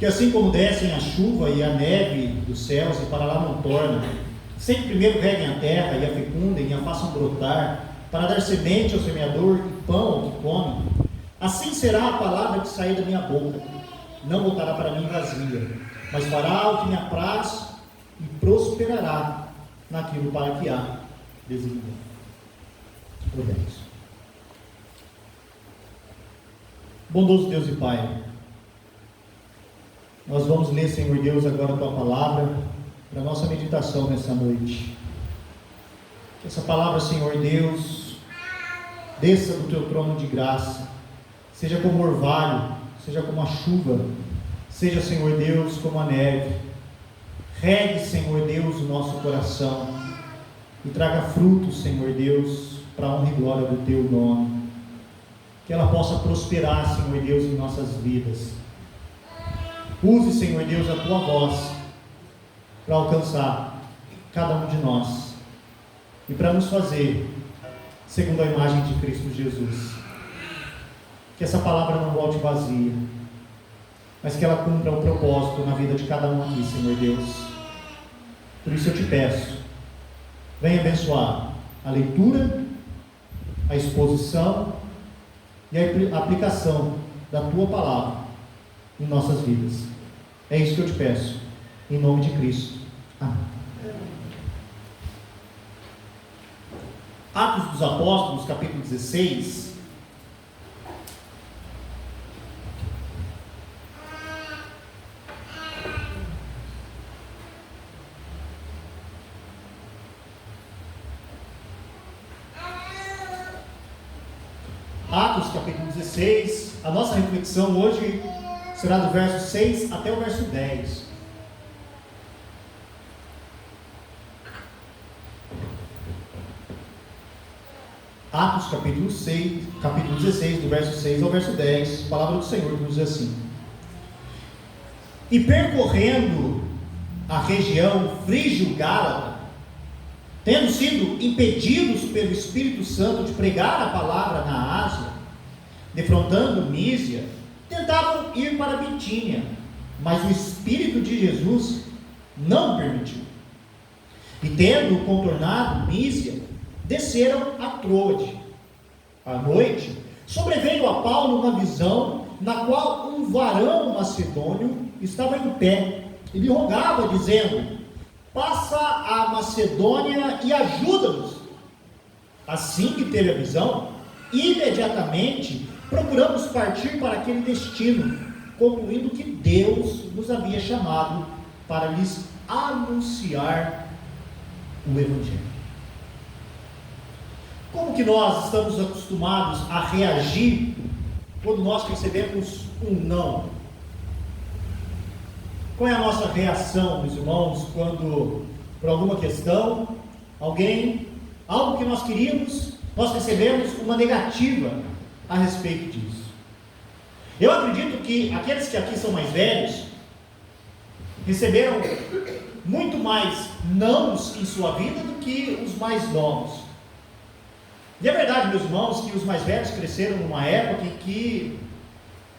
Que assim como descem a chuva e a neve dos céus e para lá não torna, sempre primeiro reguem a terra e a fecundem e a façam brotar, para dar semente ao semeador e pão ao que come, assim será a palavra que sair da minha boca. Não voltará para mim vazia, mas fará o que me apraz e prosperará naquilo para que há designado. Oremos. Bondoso Deus e Pai, nós vamos ler, Senhor Deus, agora a Tua palavra para a nossa meditação nessa noite. Que essa palavra, Senhor Deus, desça do Teu trono de graça, seja como orvalho, seja como a chuva, seja, Senhor Deus, como a neve. Regue, Senhor Deus, o nosso coração e traga frutos, Senhor Deus, para a honra e glória do Teu nome. Que ela possa prosperar, Senhor Deus, em nossas vidas. Use, Senhor Deus, a Tua voz para alcançar cada um de nós e para nos fazer segundo a imagem de Cristo Jesus. Que essa palavra não volte vazia, mas que ela cumpra o propósito na vida de cada um aqui, Senhor Deus. Por isso eu te peço, venha abençoar a leitura, a exposição e a aplicação da Tua palavra em nossas vidas. É isso que eu te peço, em nome de Cristo. Amém. Atos dos Apóstolos, capítulo 16. Atos capítulo 16, a nossa reflexão hoje será do verso 6 até o verso 10. Atos capítulo 16, do verso 6 ao verso 10, a palavra do Senhor nos diz assim: E percorrendo a região frígio-gálata, tendo sido impedidos pelo Espírito Santo de pregar a palavra na Ásia, defrontando Mísia, tentavam ir para Bitínia, mas o Espírito de Jesus não permitiu. E tendo contornado Mísia, desceram a Troade. À noite, sobreveio a Paulo uma visão, na qual um varão macedônio estava em pé, e lhe rogava, dizendo: Passa a Macedônia e ajuda-nos. Assim que teve a visão, imediatamente procuramos partir para aquele destino, concluindo que Deus nos havia chamado para lhes anunciar o Evangelho. Como que nós estamos acostumados a reagir quando nós recebemos um não? Qual é a nossa reação, meus irmãos, quando, por alguma questão, algo que nós queríamos, nós recebemos uma negativa a respeito disso? Eu acredito que aqueles que aqui são mais velhos, receberam muito mais nãos em sua vida do que os mais novos. E é verdade, meus irmãos, que os mais velhos cresceram numa época em que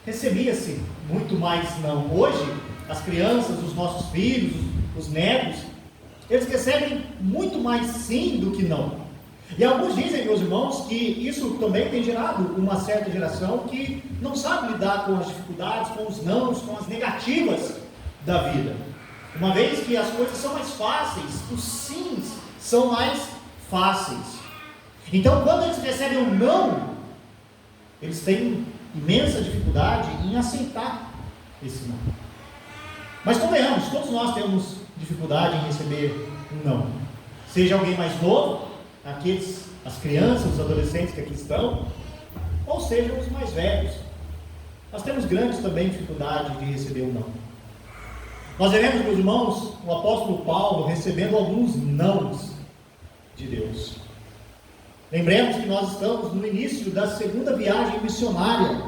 recebia-se muito mais não. Hoje, as crianças, os nossos filhos, os netos, eles recebem muito mais sim do que não. E alguns dizem, meus irmãos, que isso também tem gerado uma certa geração que não sabe lidar com as dificuldades, com os nãos, com as negativas da vida. Uma vez que as coisas são mais fáceis, os sims são mais fáceis. Então, quando eles recebem um não, eles têm imensa dificuldade em aceitar esse não. Mas convenhamos, todos nós temos dificuldade em receber um não. Seja alguém mais novo, as crianças, os adolescentes que aqui estão, ou sejam os mais velhos. Nós temos grandes também dificuldade de receber um não. Nós veremos, meus irmãos, o apóstolo Paulo recebendo alguns nãos de Deus. Lembremos que nós estamos no início da segunda viagem missionária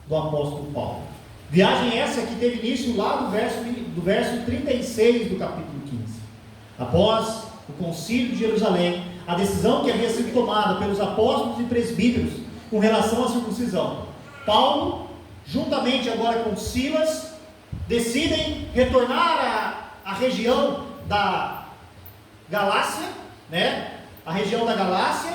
do apóstolo Paulo. Viagem essa que teve início lá do verso 36 do capítulo 15. Após o concílio de Jerusalém, a decisão que havia sido tomada pelos apóstolos e presbíteros com relação à circuncisão, Paulo, juntamente agora com Silas, decidem retornar à região da Galácia, né? A região da Galácia,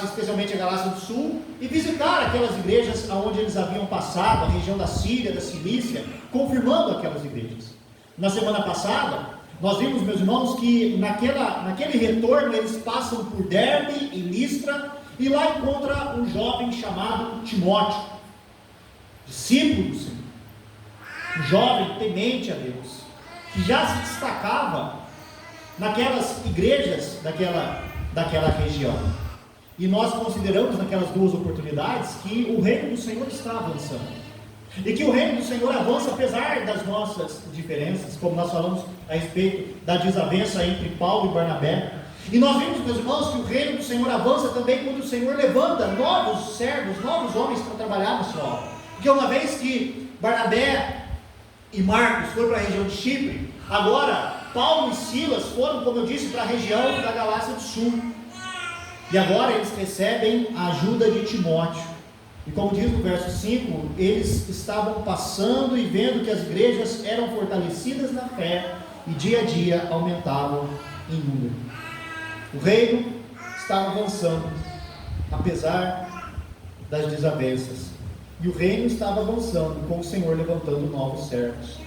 especialmente a Galácia do Sul, e visitar aquelas igrejas onde eles haviam passado, a região da Síria, da Cilícia, confirmando aquelas igrejas. Na semana passada, nós vimos, meus irmãos, que naquele retorno eles passam por Derbe e Listra, e lá encontra um jovem chamado Timóteo, discípulo do Senhor, um jovem temente a Deus, que já se destacava naquelas igrejas daquela região. E nós consideramos naquelas duas oportunidades que o reino do Senhor está avançando, e que o reino do Senhor avança apesar das nossas diferenças, como nós falamos a respeito da desavença entre Paulo e Barnabé. E nós vimos, meus irmãos, que o reino do Senhor avança também quando o Senhor levanta novos servos, novos homens para trabalhar na sua obra. Porque uma vez que Barnabé e Marcos foram para a região de Chipre, agora Paulo e Silas foram, como eu disse, para a região da Galácia do Sul. E agora eles recebem a ajuda de Timóteo. E como diz no verso 5, eles estavam passando e vendo que as igrejas eram fortalecidas na fé e dia a dia aumentavam em número. O reino estava avançando, apesar das desavenças. E o reino estava avançando, com o Senhor levantando novos servos.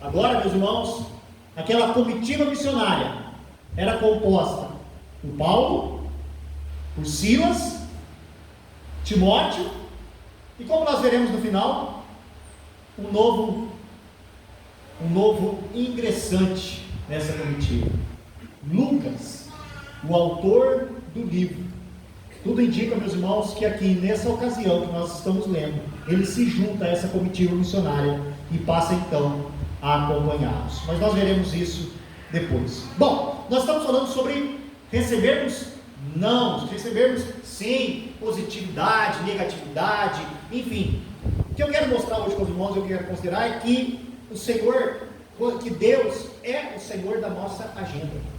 Agora, meus irmãos, aquela comitiva missionária era composta por Paulo, por Silas, Timóteo, e como nós veremos no final, um novo ingressante nessa comitiva, Lucas, o autor do livro. Tudo indica, meus irmãos, que aqui nessa ocasião que nós estamos lendo, ele se junta a essa comitiva missionária e passa então a acompanhá-los. Mas nós veremos isso depois. Bom, nós estamos falando sobre recebermos sim, positividade, negatividade, enfim. O que eu quero mostrar hoje com os irmãos, eu quero considerar é que que Deus é o Senhor da nossa agenda.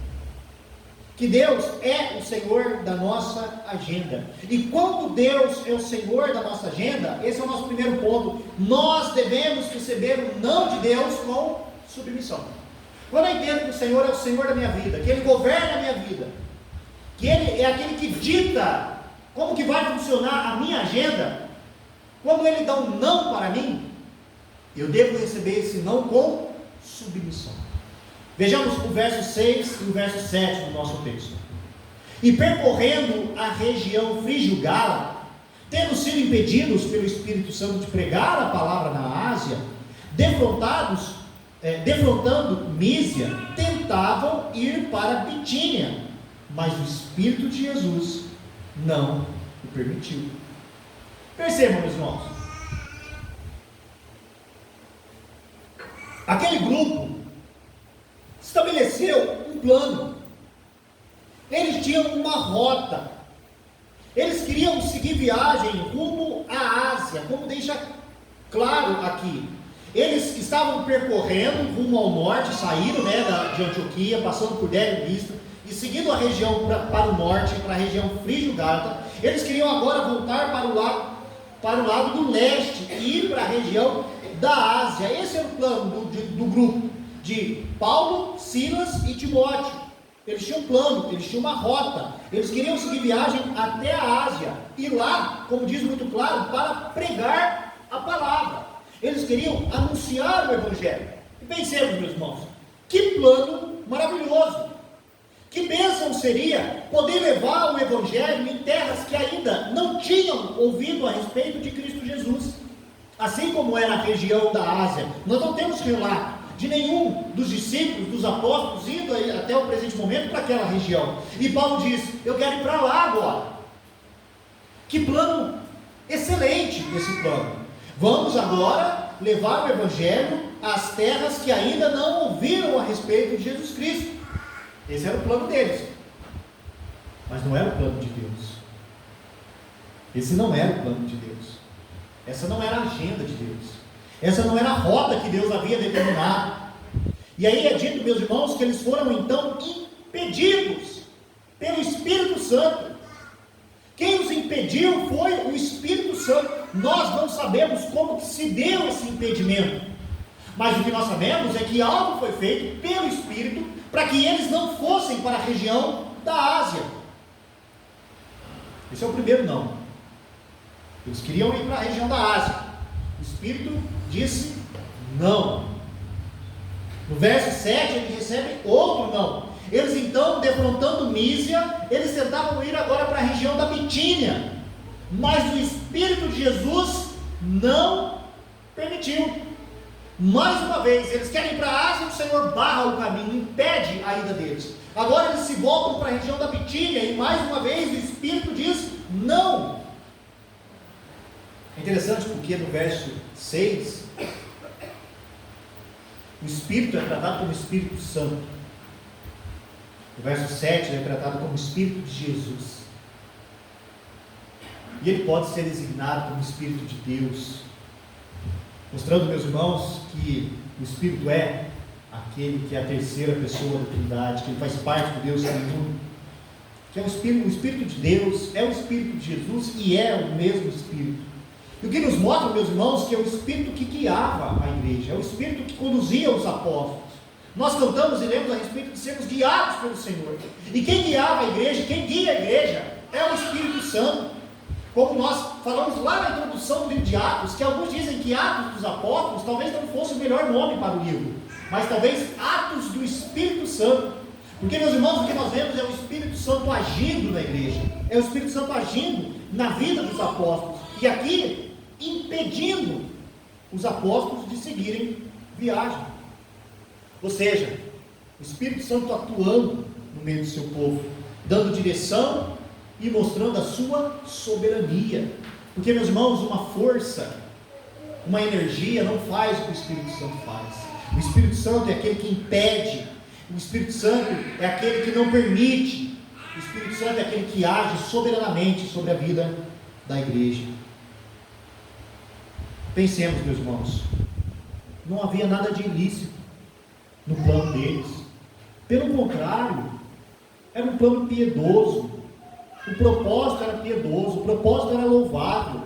Que Deus é o Senhor da nossa agenda. E quando Deus é o Senhor da nossa agenda, esse é o nosso primeiro ponto. Nós devemos receber o não de Deus com submissão. Quando eu entendo que o Senhor é o Senhor da minha vida, que Ele governa a minha vida, que Ele é aquele que dita como que vai funcionar a minha agenda, quando Ele dá um não para mim, eu devo receber esse não com submissão. Vejamos o verso 6 e o verso 7 do nosso texto. E percorrendo a região frígio-gala, tendo sido impedidos pelo Espírito Santo de pregar a palavra na Ásia, defrontando Mísia, tentavam ir para Bitínia, mas o Espírito de Jesus não o permitiu. Percebam, meus irmãos, aquele grupo estabeleceu um plano, eles tinham uma rota, eles queriam seguir viagem rumo à Ásia, como deixa claro aqui. Eles estavam percorrendo rumo ao norte, saíram de Antioquia, passando por Derbe e Listra, e seguindo a região para o norte, para a região frígio-gálata. Eles queriam agora voltar para o lado do leste e ir para a região da Ásia. Esse era o plano do grupo de Paulo, Silas e Timóteo. Eles tinham um plano, eles tinham uma rota, eles queriam seguir viagem até a Ásia, e lá, como diz muito claro, para pregar a palavra. Eles queriam anunciar o Evangelho. E pensemos, meus irmãos, que plano maravilhoso! Que bênção seria poder levar o Evangelho em terras que ainda não tinham ouvido a respeito de Cristo Jesus. Assim como era a região da Ásia, nós não temos relato de nenhum dos discípulos, dos apóstolos, indo até o presente momento para aquela região. E Paulo diz: eu quero ir para lá agora. Que plano excelente esse plano! Vamos agora levar o Evangelho às terras que ainda não ouviram a respeito de Jesus Cristo. Esse era o plano deles, mas não era o plano de Deus. Esse não era o plano de Deus. Essa não era a agenda de Deus. Essa não era a rota que Deus havia determinado. E aí é dito, meus irmãos, que eles foram então impedidos pelo Espírito Santo. Quem os impediu foi o Espírito Santo. Nós não sabemos como que se deu esse impedimento. Mas o que nós sabemos é que algo foi feito pelo Espírito para que eles não fossem para a região da Ásia. Esse é o primeiro não. Eles queriam ir para a região da Ásia. O Espírito disse não. No verso 7 eles recebem outro não. Eles então, defrontando Mísia, eles tentavam ir agora para a região da Bitínia, mas o Espírito de Jesus não permitiu. Mais uma vez, eles querem ir para a Ásia, o Senhor barra o caminho, impede a ida deles. Agora eles se voltam para a região da Bitínia, e mais uma vez o Espírito diz não. É interessante porque no verso 6, o Espírito é tratado como Espírito Santo. O verso 7 é tratado como Espírito de Jesus. E ele pode ser designado como Espírito de Deus, mostrando, meus irmãos, que o Espírito é aquele que é a terceira pessoa da Trindade, que ele faz parte do Deus Trino, que é o Espírito de Deus, é o Espírito de Jesus e é o mesmo Espírito. E o que nos mostra, meus irmãos, que é o Espírito que guiava a igreja, é o Espírito que conduzia os apóstolos. Nós cantamos e lemos a respeito de sermos guiados pelo Senhor. E quem guiava a igreja, quem guia a igreja, é o Espírito Santo. Como nós falamos lá na introdução do livro de Atos, que alguns dizem que Atos dos Apóstolos talvez não fosse o melhor nome para o livro, mas talvez Atos do Espírito Santo. Porque, meus irmãos, o que nós vemos é o Espírito Santo agindo na igreja, é o Espírito Santo agindo na vida dos apóstolos, e aqui impedindo os apóstolos de seguirem viagem. Ou seja, o Espírito Santo atuando no meio do seu povo, dando direção e mostrando a sua soberania. Porque, meus irmãos, uma força, uma energia não faz o que o Espírito Santo faz. O Espírito Santo é aquele que impede, o Espírito Santo é aquele que não permite, o Espírito Santo é aquele que age soberanamente sobre a vida da igreja. Pensemos, meus irmãos, não havia nada de ilícito no plano deles. Pelo contrário, era um plano piedoso. O propósito era piedoso, o propósito era louvável.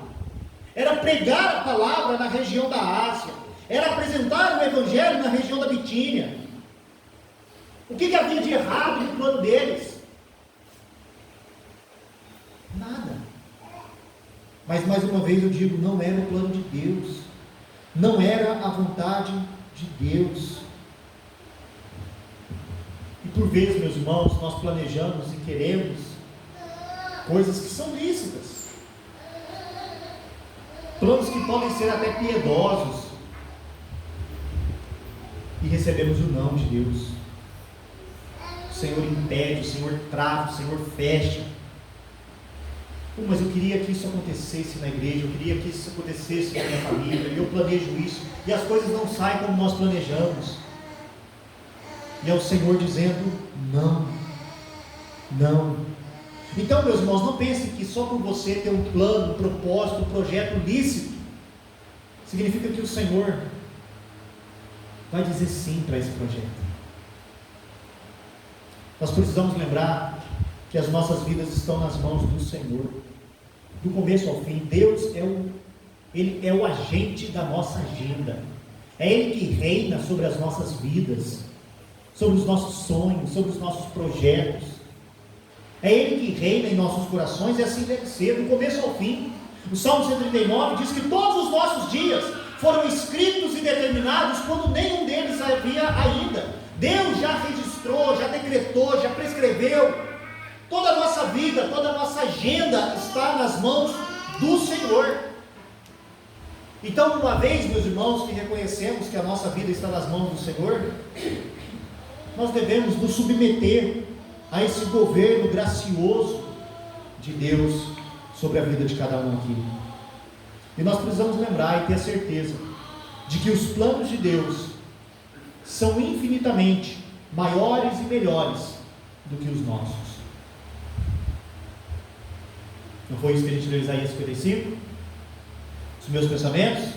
Era pregar a palavra na região da Ásia, era apresentar o Evangelho na região da Bitínia. O que havia de errado no plano deles? Nada. Mas mais uma vez eu digo, não era o plano de Deus, não era a vontade de Deus. E por vezes, meus irmãos, nós planejamos e queremos coisas que são lícitas, planos que podem ser até piedosos, e recebemos o não de Deus. O Senhor impede, o Senhor trava, o Senhor fecha. Mas eu queria que isso acontecesse na igreja, eu queria que isso acontecesse na minha família, e eu planejo isso, e as coisas não saem como nós planejamos. E é o Senhor dizendo não, não. Então, meus irmãos, não pensem que só por você ter um plano, um propósito, um projeto lícito, significa que o Senhor vai dizer sim para esse projeto. Nós precisamos lembrar que as nossas vidas estão nas mãos do Senhor, do começo ao fim. Deus Ele é o agente da nossa agenda, é Ele que reina sobre as nossas vidas, sobre os nossos sonhos, sobre os nossos projetos. É Ele que reina em nossos corações, e assim deve ser, do começo ao fim. O Salmo 139 diz que todos os nossos dias foram escritos e determinados quando nenhum deles havia ainda. Deus já registrou, já decretou, já prescreveu. Toda a nossa vida, toda a nossa agenda está nas mãos do Senhor. Então, uma vez, meus irmãos, que reconhecemos que a nossa vida está nas mãos do Senhor, nós devemos nos submeter a esse governo gracioso de Deus sobre a vida de cada um aqui. E nós precisamos lembrar e ter a certeza de que os planos de Deus são infinitamente maiores e melhores do que os nossos. Não foi isso que a gente leu em Isaías 55? Os meus pensamentos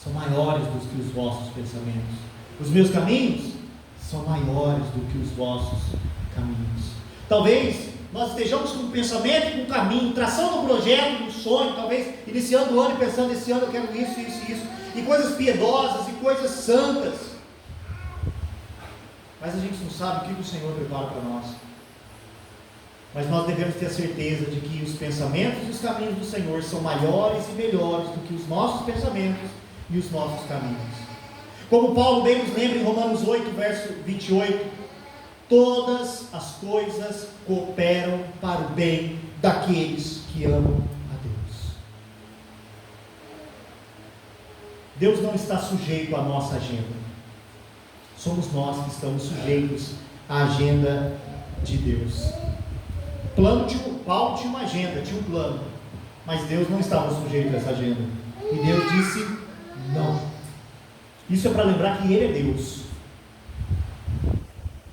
são maiores do que os vossos pensamentos. Os meus caminhos são maiores do que os vossos caminhos. Talvez nós estejamos com um pensamento e com um caminho, traçando um projeto, um sonho, talvez iniciando o ano e pensando, esse ano eu quero isso, isso e isso. e coisas piedosas, e coisas santas. Mas a gente não sabe o que o Senhor prepara para nós. Mas nós devemos ter a certeza de que os pensamentos e os caminhos do Senhor são maiores e melhores do que os nossos pensamentos e os nossos caminhos. Como Paulo bem nos lembra em Romanos 8, verso 28, todas as coisas cooperam para o bem daqueles que amam a Deus. Deus não está sujeito à nossa agenda. Somos nós que estamos sujeitos à agenda de Deus. Paulo tinha uma agenda, tinha um plano, mas Deus não estava sujeito a essa agenda. E Deus disse não. Isso é para lembrar que Ele é Deus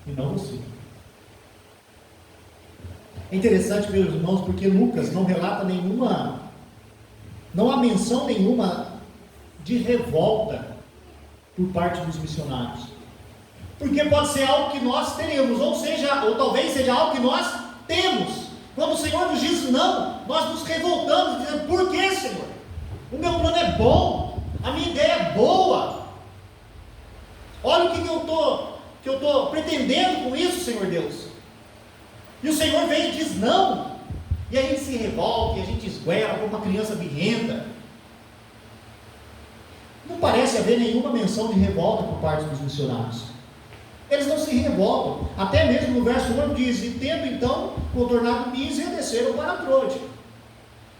e não você. É interessante, meus irmãos, porque Lucas não relata não há menção nenhuma de revolta por parte dos missionários. Porque pode ser algo que nós teremos, ou talvez seja algo que nós temos. Quando o Senhor nos diz não, nós nos revoltamos, dizendo: por que, Senhor? O meu plano é bom, a minha ideia é boa. Olha o que eu estou pretendendo com isso, Senhor Deus. E o Senhor vem e diz não. E a gente se revolta, e a gente esguela como uma criança birrenta. Não parece haver nenhuma menção de revolta por parte dos missionários. Eles não se revoltam. Até mesmo no verso 1 diz: e tendo então contornado Pisa, desceram para Troade.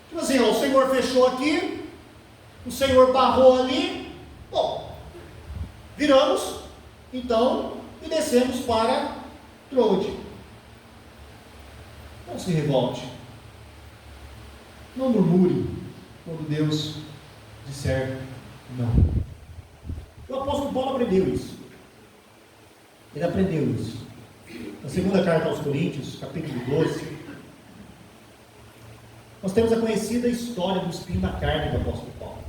Tipo assim, o Senhor fechou aqui, o Senhor barrou ali, bom, viramos então e descemos para Troade. Não se revolte, não murmure quando Deus disser não. O apóstolo Paulo aprendeu isso. Ele aprendeu isso. Na segunda carta aos Coríntios, capítulo 12, nós temos a conhecida história do espinho na carne do apóstolo Paulo.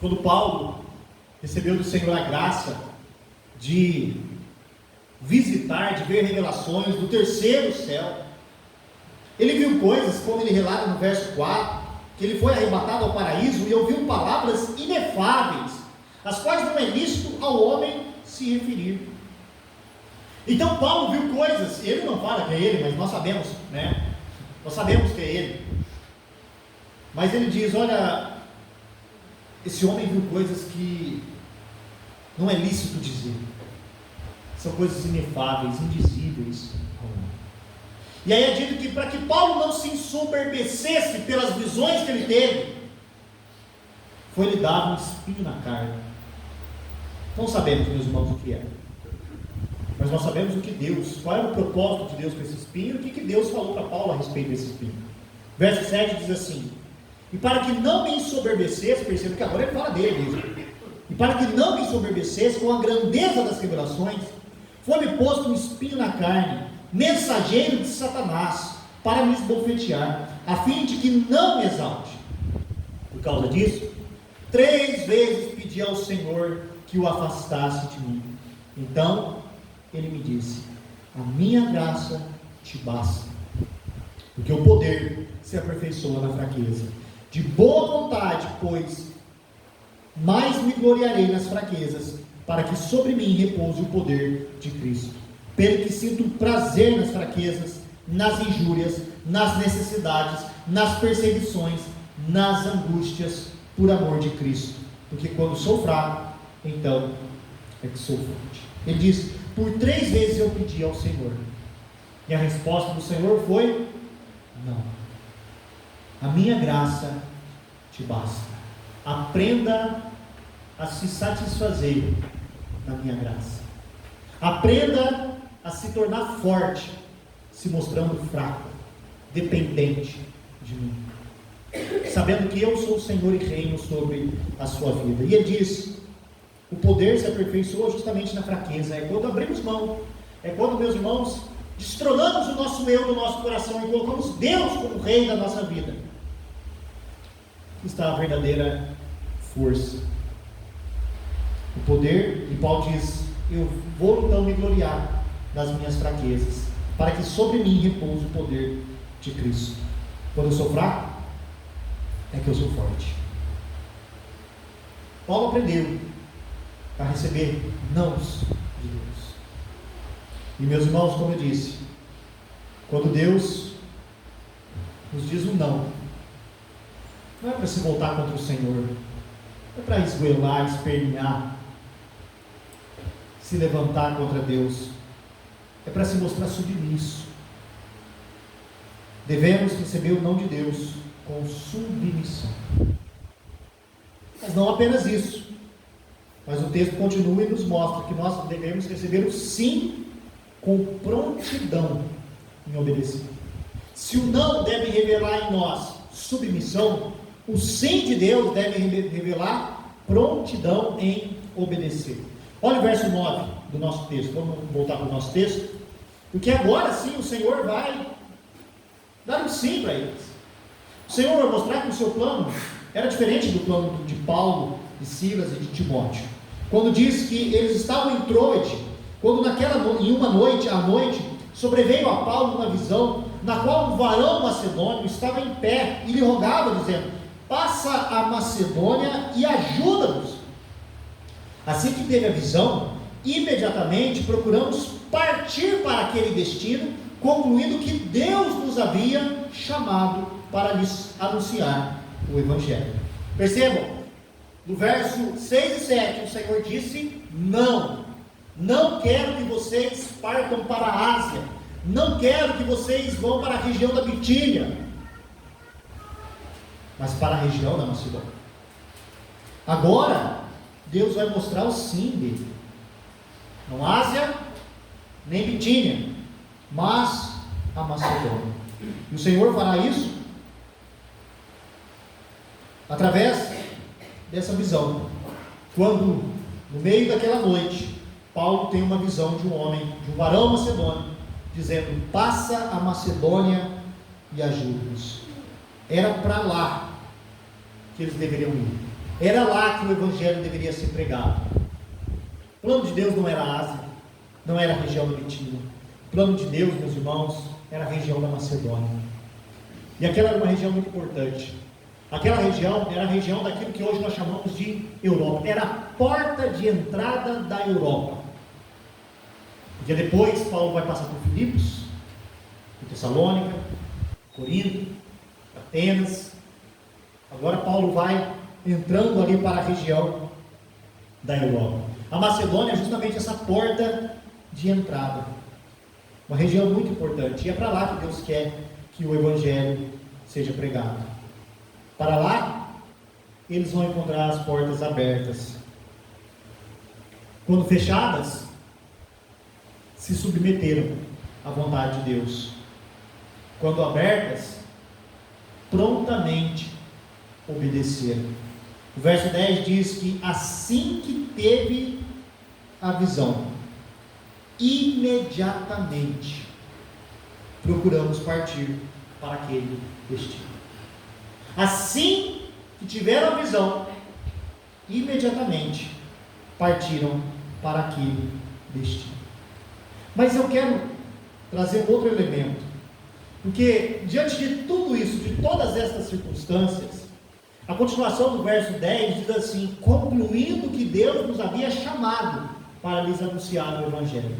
Quando Paulo recebeu do Senhor a graça de visitar, de ver revelações do terceiro céu, ele viu coisas, como ele relata no verso 4, que ele foi arrebatado ao paraíso e ouviu palavras inefáveis, as quais não é lícito ao homem se referir. Então Paulo viu coisas, ele não fala que é ele, mas nós sabemos, né? Nós sabemos que é ele. Mas ele diz: olha, esse homem viu coisas que não é lícito dizer. São coisas inefáveis, indizíveis. E aí é dito que para que Paulo não se ensoberbecesse pelas visões que ele teve, foi-lhe dado um espinho na carne. Não sabemos, meus irmãos, o que é, mas nós sabemos o que Deus, qual era o propósito de Deus com esse espinho, e o que Deus falou para Paulo a respeito desse espinho. Verso 7 diz assim: e para que não me ensoberbecesse, perceba que agora ele fala dele mesmo, e para que não me ensoberbecesse com a grandeza das revelações, foi-me posto um espinho na carne, mensageiro de Satanás, para me esbofetear, a fim de que não me exalte. Por causa disso, 3 vezes pedi ao Senhor que o afastasse de mim. Então ele me disse: a minha graça te basta, porque o poder se aperfeiçoa na fraqueza. De boa vontade, pois, mais me gloriarei nas fraquezas, para que sobre mim repouse o poder de Cristo. Pelo que sinto prazer nas fraquezas, nas injúrias, nas necessidades, nas perseguições, nas angústias, por amor de Cristo. Porque quando sou fraco, então é que sou forte. Ele diz: por 3 vezes eu pedi ao Senhor, e a resposta do Senhor foi: não. A minha graça te basta. Aprenda a se satisfazer na minha graça. Aprenda a se tornar forte, se mostrando fraco, dependente de mim, sabendo que eu sou o Senhor e reino sobre a sua vida. E ele diz: o poder se aperfeiçoa justamente na fraqueza. É quando abrimos mão, é quando, meus irmãos, destronamos o nosso eu do nosso coração e colocamos Deus como rei da nossa vida, que está a verdadeira força. O poder, e Paulo diz: eu vou então me gloriar das minhas fraquezas, para que sobre mim repouse o poder de Cristo. Quando eu sou fraco, é que eu sou forte. Paulo aprendeu a receber nãos de Deus. E meus irmãos, como eu disse, quando Deus nos diz um não é para se voltar contra o Senhor, não é para esgoelar, espernear, se levantar contra Deus, é para se mostrar submisso. Devemos receber o não de Deus com submissão. Mas não apenas isso, mas o texto continua e nos mostra que nós devemos receber o sim com prontidão em obedecer. Se o não deve revelar em nós submissão, o sim de Deus deve revelar prontidão em obedecer. Olha o verso 9 do nosso texto. Vamos voltar para o nosso texto. Porque agora sim o Senhor vai dar um sim para eles. O Senhor vai mostrar que o seu plano era diferente do plano de Paulo, de Silas e de Timóteo. Quando diz que eles estavam em Troade, quando em uma noite, à noite, sobreveio a Paulo uma visão, na qual um varão macedônio estava em pé e lhe rogava, dizendo: passa a Macedônia e ajuda-nos. Assim que teve a visão, imediatamente procuramos partir para aquele destino, concluindo que Deus nos havia chamado para lhes anunciar o Evangelho. Percebam, no verso 6 e 7, o Senhor disse: não quero que vocês partam para a Ásia, não quero que vocês vão para a região da Bitínia, mas para a região da Macedônia. Agora, Deus vai mostrar o sim dele. Não Ásia, nem Bitínia, mas a Macedônia. E o Senhor fará isso através dessa visão. Quando, no meio daquela noite, Paulo tem uma visão de um homem, de um varão macedônio, dizendo: passa a Macedônia e ajuda-nos. Era para lá que eles deveriam ir. Era lá que o Evangelho deveria ser pregado. O plano de Deus não era a Ásia, não era a região da Bitínia. O plano de Deus, meus irmãos, era a região da Macedônia. E aquela era uma região muito importante. Aquela região era a região daquilo que hoje nós chamamos de Europa. Era a porta de entrada da Europa. Porque depois Paulo vai passar por Filipos, por Tessalônica, Corinto, Atenas. Agora Paulo vai entrando ali para a região da Europa. A Macedônia é justamente essa porta de entrada. Uma região muito importante. E é para lá que Deus quer que o Evangelho seja pregado. Para lá, eles vão encontrar as portas abertas. Quando fechadas, se submeteram à vontade de Deus. Quando abertas, prontamente obedeceram. O verso 10 diz que assim que teve a visão, imediatamente procuramos partir para aquele destino. Assim que tiveram a visão, imediatamente partiram para aquele destino. Mas eu quero trazer outro elemento, porque diante de tudo isso, de todas estas circunstâncias, a continuação do verso 10 diz assim: concluindo que Deus nos havia chamado para lhes anunciar o Evangelho.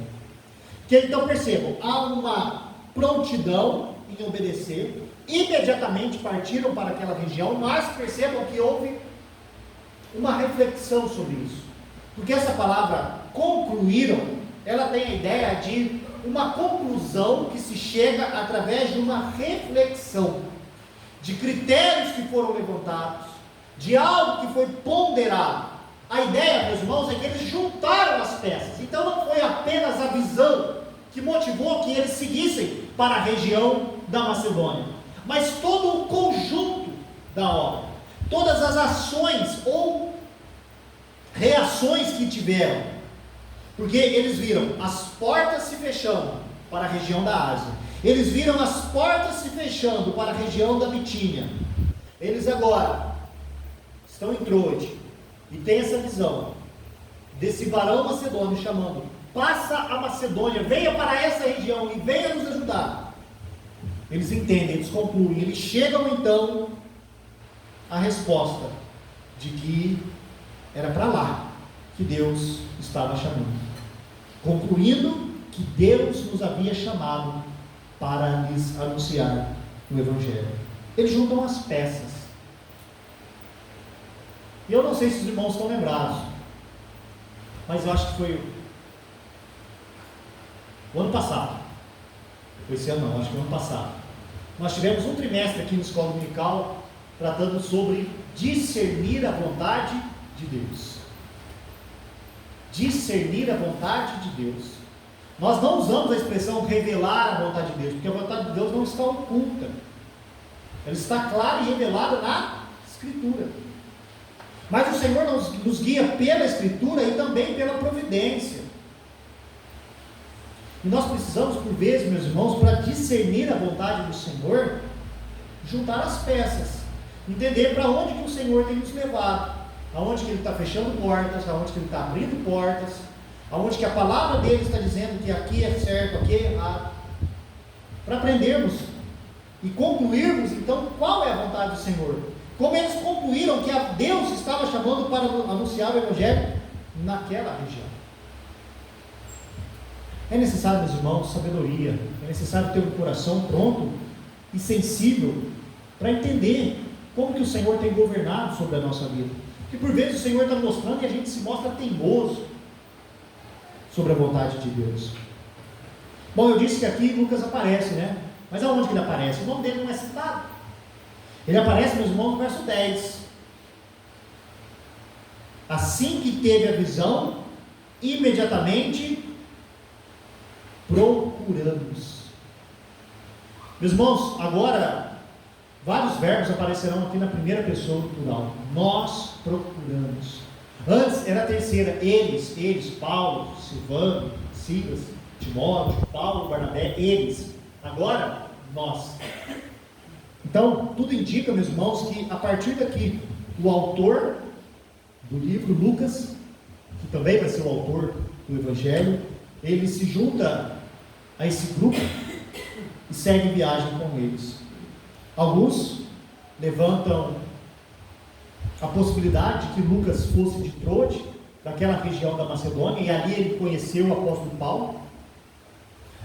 Que então percebam, há uma prontidão em obedecer, imediatamente partiram para aquela região, mas percebam que houve uma reflexão sobre isso, porque essa palavra concluíram, ela tem a ideia de uma conclusão que se chega através de uma reflexão, de critérios que foram levantados, de algo que foi ponderado. A ideia, meus irmãos, é que eles juntaram as peças. Então não foi apenas a visão que motivou que eles seguissem para a região da Macedônia, mas todo o conjunto da obra, todas as ações ou reações que tiveram, porque eles viram as portas se fechando para a região da Ásia, eles viram as portas se fechando para a região da Bitínia, eles agora estão em Troade e tem essa visão desse varão macedônio chamando: passa a Macedônia, venha para essa região e venha nos ajudar. Eles entendem, eles concluem, eles chegam então à resposta de que era para lá que Deus estava chamando, concluindo que Deus nos havia chamado para lhes anunciar o Evangelho. Eles juntam as peças. E eu não sei se os irmãos estão lembrados, mas eu acho que foi o ano passado. Foi esse ano não, acho que foi o ano passado. Nós tivemos um trimestre aqui na escola dominical tratando sobre discernir a vontade de Deus. Discernir a vontade de Deus. Nós não usamos a expressão revelar a vontade de Deus, porque a vontade de Deus não está oculta. Ela está clara e revelada na Escritura. Mas o Senhor nos guia pela Escritura e também pela providência. E nós precisamos, por vezes, meus irmãos, para discernir a vontade do Senhor, juntar as peças, entender para onde que o Senhor tem nos levado, aonde que Ele está fechando portas, aonde que Ele está abrindo portas, aonde que a palavra dele está dizendo que aqui é certo, aqui é errado, para aprendermos e concluirmos então qual é a vontade do Senhor. Como eles concluíram que Deus estava chamando para anunciar o Evangelho naquela região. É necessário, meus irmãos, sabedoria, é necessário ter um coração pronto e sensível para entender como que o Senhor tem governado sobre a nossa vida. Porque por vezes o Senhor está mostrando e a gente se mostra teimoso sobre a vontade de Deus. Bom, eu disse que aqui Lucas aparece, né? Mas aonde que ele aparece? O nome dele não é citado. Ele aparece, meus irmãos, no verso 10. Assim que teve a visão, imediatamente procuramos. Meus irmãos, agora vários verbos aparecerão aqui na primeira pessoa do plural. Nós procuramos. Antes era a terceira, eles, Paulo, Silvano, Silas, Timóteo, Paulo, Barnabé, eles. Agora, nós. Então, tudo indica, meus irmãos, que a partir daqui, o autor do livro, Lucas, que também vai ser o autor do Evangelho, ele se junta a esse grupo e segue viagem com eles. Alguns levantam a possibilidade de que Lucas fosse de Troade, daquela região da Macedônia, e ali ele conheceu o apóstolo Paulo.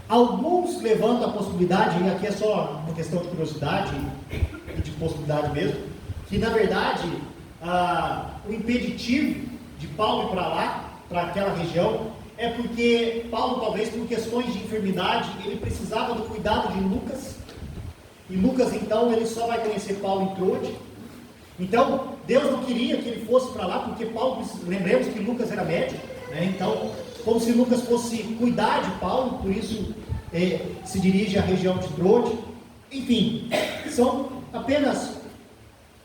Alguns levantam a possibilidade, e aqui é só uma questão de curiosidade e de possibilidade mesmo, que na verdade o impeditivo de Paulo ir para lá, para aquela região, é porque Paulo, talvez por questões de enfermidade, ele precisava do cuidado de Lucas, e Lucas então ele só vai conhecer Paulo em Troade. Então Deus não queria que ele fosse para lá, porque Paulo, lembremos que Lucas era médico, né? Então como se Lucas fosse cuidar de Paulo, por isso se dirige à região de Troade. Enfim, são apenas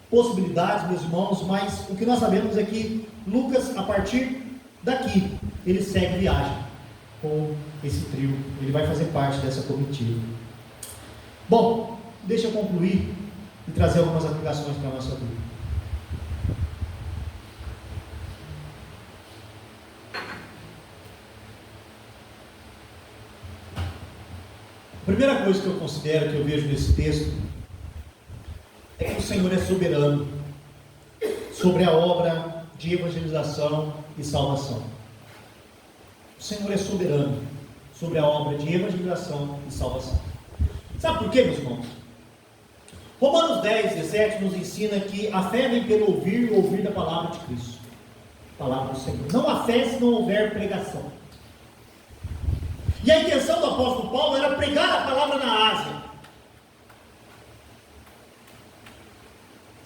possibilidades, meus irmãos, mas o que nós sabemos é que Lucas, a partir daqui, ele segue viagem com esse trio, ele vai fazer parte dessa comitiva. Bom, deixa eu concluir e trazer algumas aplicações para a nossa vida. A primeira coisa que eu considero, que eu vejo nesse texto, é que o Senhor é soberano sobre a obra de evangelização e salvação. O Senhor é soberano sobre a obra de evangelização e salvação. Sabe por quê, meus irmãos? Romanos 10, 17 nos ensina que a fé vem pelo ouvir e ouvir da palavra de Cristo. Palavra do Senhor. Não há fé se não houver pregação. E a intenção do apóstolo Paulo era pregar a palavra na Ásia.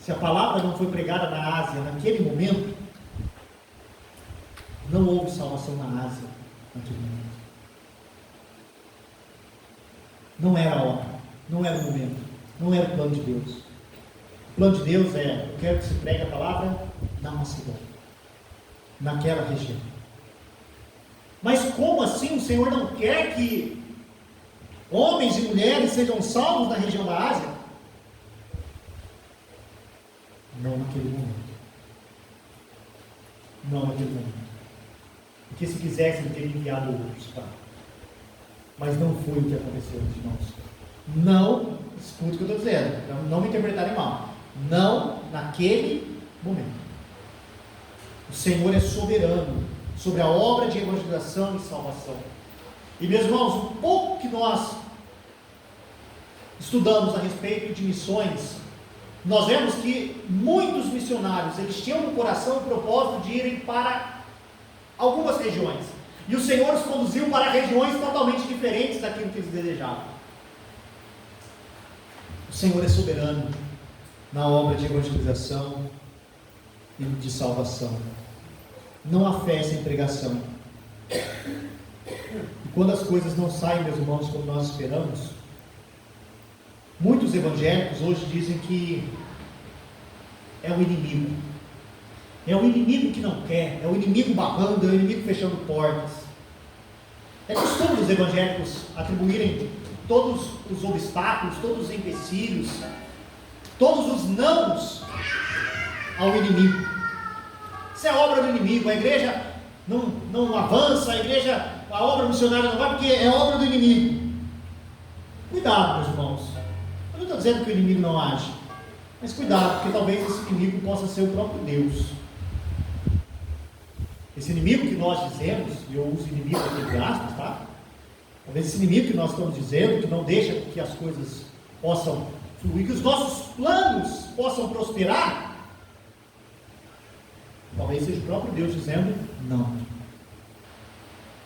Se a palavra não foi pregada na Ásia naquele momento, não houve salvação na Ásia naquele momento. Não era a hora, não era o momento, não era o plano de Deus. O plano de Deus é: eu quero que se pregue a palavra na Macedônia, naquela região. Mas como assim o Senhor não quer que homens e mulheres sejam salvos na região da Ásia? Não naquele momento. Não naquele momento. porque se quisesse ele teria enviado outros. Tá? Mas não foi o que aconteceu, irmãos. Não, escute o que eu estou dizendo, não me interpretarem mal. Não naquele momento. O Senhor é soberano sobre a obra de evangelização e salvação. E meus irmãos, o pouco que nós estudamos a respeito de missões, nós vemos que muitos missionários, eles tinham no coração o propósito de irem para algumas regiões, e o Senhor os conduziu para regiões totalmente diferentes daquilo que eles desejavam. O Senhor é soberano na obra de evangelização e de salvação. Não há fé sem pregação. E quando as coisas não saem, meus irmãos, como nós esperamos, muitos evangélicos hoje dizem que é o inimigo. É o inimigo que não quer, é o inimigo barrando, é o inimigo fechando portas. É costume dos evangélicos atribuírem todos os obstáculos, todos os empecilhos, todos os nãos ao inimigo. Isso é obra do inimigo. A igreja não avança, a obra missionária não vai porque é obra do inimigo. Cuidado, meus irmãos. Eu não estou dizendo que o inimigo não age, mas cuidado, porque talvez esse inimigo possa ser o próprio Deus. Esse inimigo que nós dizemos, e eu uso inimigo aqui entre aspas, tá? Talvez esse inimigo que nós estamos dizendo, que não deixa que as coisas possam fluir, que os nossos planos possam prosperar, talvez seja o próprio Deus dizendo: não,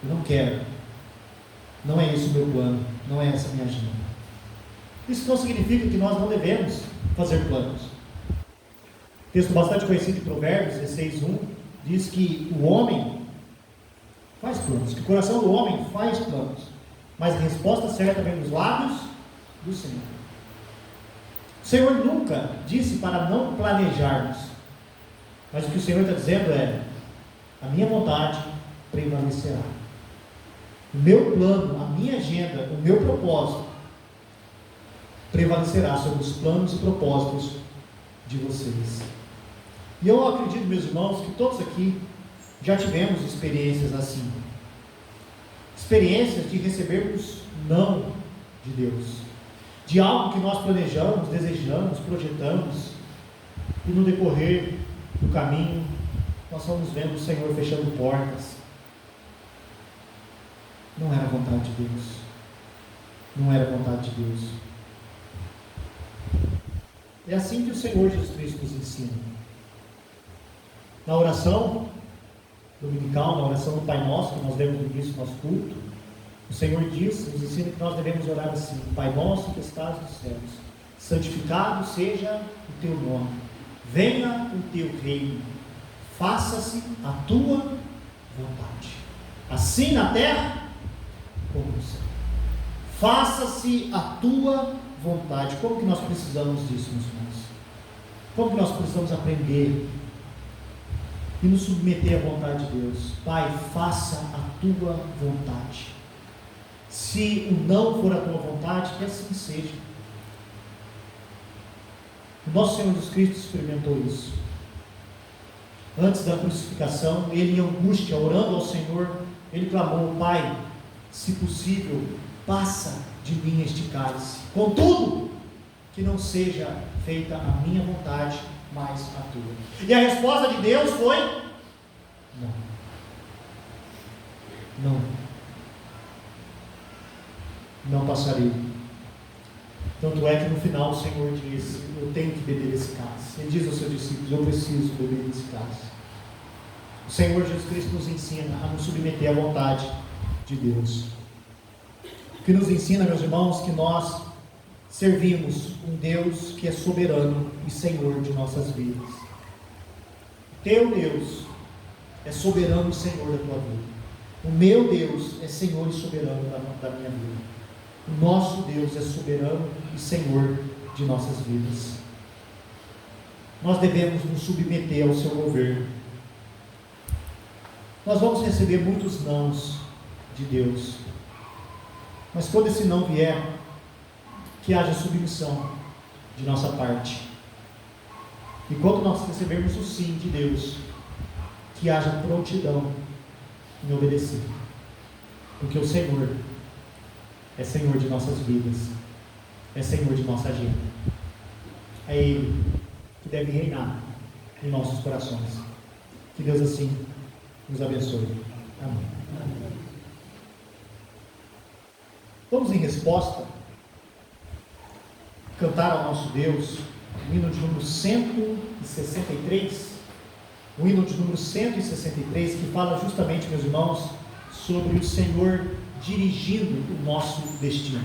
eu não quero, não é esse o meu plano, não é essa a minha agenda. Isso não significa que nós não devemos fazer planos. Texto bastante conhecido de Provérbios 16:1 diz que o homem faz planos, que o coração do homem faz planos, mas a resposta certa vem dos lábios do Senhor. O Senhor nunca disse para não planejarmos, mas o que o Senhor está dizendo é: a minha vontade prevalecerá. O meu plano, a minha agenda, o meu propósito prevalecerá sobre os planos e propósitos de vocês. E eu acredito, meus irmãos, que todos aqui já tivemos experiências assim. Experiências de recebermos não de Deus. De algo que nós planejamos, desejamos, projetamos, e no decorrer do caminho, nós vamos vendo o Senhor fechando portas. Não era a vontade de Deus. Não era a vontade de Deus. É assim que o Senhor Jesus Cristo nos ensina. Na oração dominical, na oração do Pai Nosso, que nós lemos no início do nosso culto, o Senhor nos ensina que nós devemos orar assim: Pai Nosso que estás nos céus, santificado seja o teu nome, venha o teu reino, faça-se a tua vontade, assim na terra como no céu. Faça-se a tua vontade. Como que nós precisamos disso, meus irmãos? Como que nós precisamos aprender e nos submeter à vontade de Deus? Pai, faça a tua vontade. Se o não for a tua vontade, que assim seja. O nosso Senhor Jesus Cristo experimentou isso. Antes da crucificação, ele em angústia, orando ao Senhor, ele clamou: Pai, se possível, passa de mim este cálice, contudo, que não seja feita a minha vontade, mas a tua. E a resposta de Deus foi: não. Não. Não passarei. Tanto é que no final o Senhor diz: eu tenho que beber esse cálice. Ele diz aos seus discípulos: eu preciso beber esse cálice. O Senhor Jesus Cristo nos ensina a nos submeter à vontade de Deus. O que nos ensina, meus irmãos, que nós servimos um Deus que é soberano e Senhor de nossas vidas. Teu Deus é soberano e Senhor da tua vida. O meu Deus é Senhor e soberano da minha vida. O nosso Deus é soberano e Senhor de nossas vidas. Nós devemos nos submeter ao seu governo. Nós vamos receber muitos nãos de Deus, mas quando esse não vier, que haja submissão de nossa parte. E quando nós recebermos o sim de Deus, que haja prontidão em obedecer. Porque o Senhor é Senhor de nossas vidas, é Senhor de nossa agenda. É Ele que deve reinar em nossos corações. Que Deus assim nos abençoe. Amém. Vamos, em resposta, cantar ao nosso Deus o hino de número 163, o hino de número 163, que fala justamente, meus irmãos, sobre o Senhor dirigindo o nosso destino.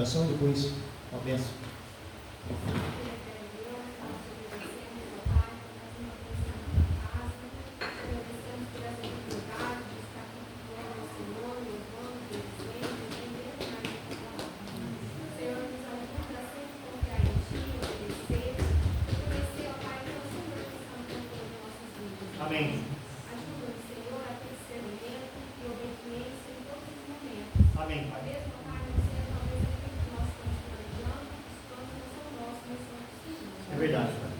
oração e depois uma bênção. Amém. Amém, Pai. É verdade, Pai.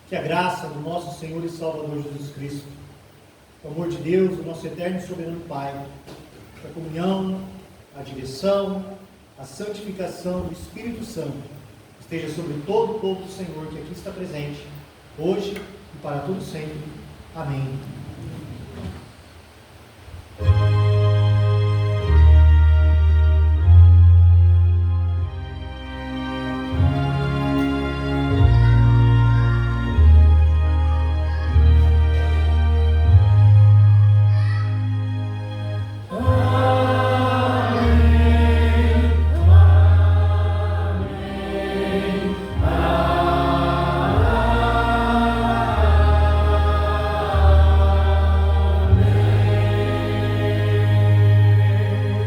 Que a graça do nosso Senhor e Salvador Jesus Cristo, o amor de Deus, o nosso eterno e soberano Pai, a comunhão, a direção, a santificação do Espírito Santo esteja sobre todo o povo do Senhor que aqui está presente, hoje e para todo sempre. Amém.